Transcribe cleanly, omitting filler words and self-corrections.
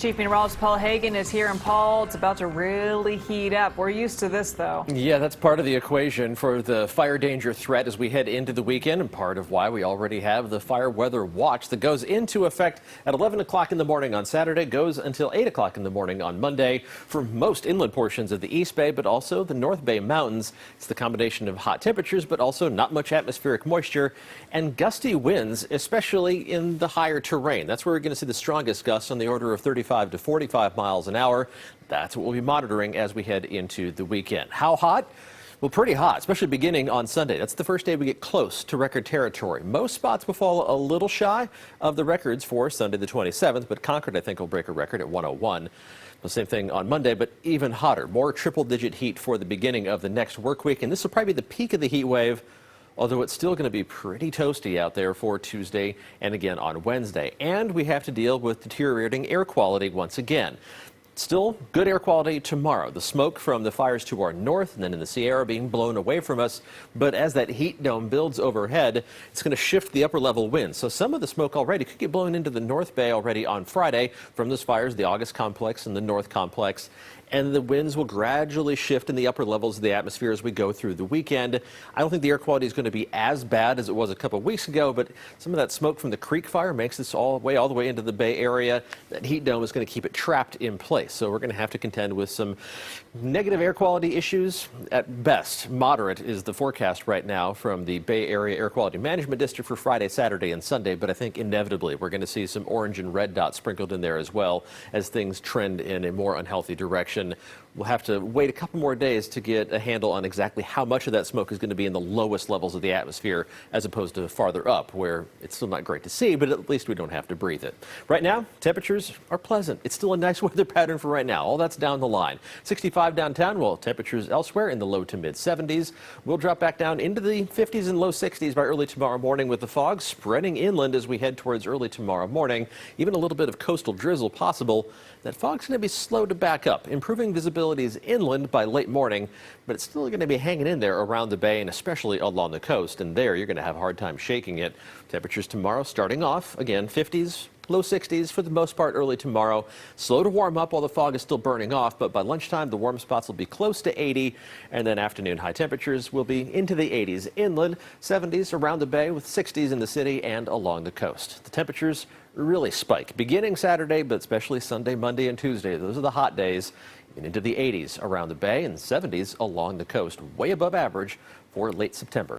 Chief Meteorologist Paul Heggen is here, and Paul, it's about to really heat up. We're used to this, though. Yeah, that's part of the equation for the fire danger threat as we head into the weekend, and part of why we already have the fire weather watch that goes into effect at 11 o'clock in the morning on Saturday, goes until 8 o'clock in the morning on Monday for most inland portions of the East Bay, but also the North Bay Mountains. It's the combination of hot temperatures, but also not much atmospheric moisture and gusty winds, especially in the higher terrain. That's where we're going to see the strongest gusts on the order of 35 to 45 miles an hour. That's what we'll be monitoring as we head into the weekend. How hot? Well, pretty hot, especially beginning on Sunday. That's the first day we get close to record territory. Most spots will fall a little shy of the records for Sunday the 27th, but Concord, I think, will break a record at 101. The same thing on Monday, but even hotter. More triple-digit heat for the beginning of the next work week, and this will probably be the peak of the heat wave, although it's still going to be pretty toasty out there for Tuesday and again on Wednesday. And we have to deal with deteriorating air quality once again. Still good air quality tomorrow. The smoke from the fires to our north and then in the Sierra being blown away from us. But as that heat dome builds overhead, it's going to shift the upper level winds. So some of the smoke already could get blown into the North Bay already on Friday from those fires, the August complex and the North complex. And the winds will gradually shift in the upper levels of the atmosphere as we go through the weekend. I don't think the air quality is going to be as bad as it was a couple of weeks ago, but some of that smoke from the Creek fire makes this all the way into the Bay Area. That heat dome is going to keep it trapped in place. So we're going to have to contend with some negative air quality issues. At best, moderate is the forecast right now from the Bay Area Air Quality Management District for Friday, Saturday, and Sunday. But I think inevitably we're going to see some orange and red dots sprinkled in there as well as things trend in a more unhealthy direction. We'll have to wait a couple more days to get a handle on exactly how much of that smoke is going to be in the lowest levels of the atmosphere as opposed to farther up where it's still not great to see, but at least we don't have to breathe it. Right now, temperatures are pleasant. It's still a nice weather pattern for right now. All that's down the line. 65 downtown, while temperatures elsewhere in the low to mid 70s. We'll drop back down into the 50s and low 60s by early tomorrow morning with the fog spreading inland as we head towards early tomorrow morning. Even a little bit of coastal drizzle possible. That fog's going to be slow to back up. Improving visibility is inland by late morning, but it's still going to be hanging in there around the bay and especially along the coast. And there you're going to have a hard time shaking it. Temperatures tomorrow starting off again 50s, low 60s for the most part early tomorrow. Slow to warm up while the fog is still burning off, but by lunchtime the warm spots will be close to 80, and then afternoon high temperatures will be into the 80s inland, 70s around the bay with 60s in the city and along the coast. The temperatures really spike beginning Saturday, but especially Sunday, Monday, and Tuesday. Those are the hot days. Even into the 80s around the bay and 70s along the coast, way above average for late September.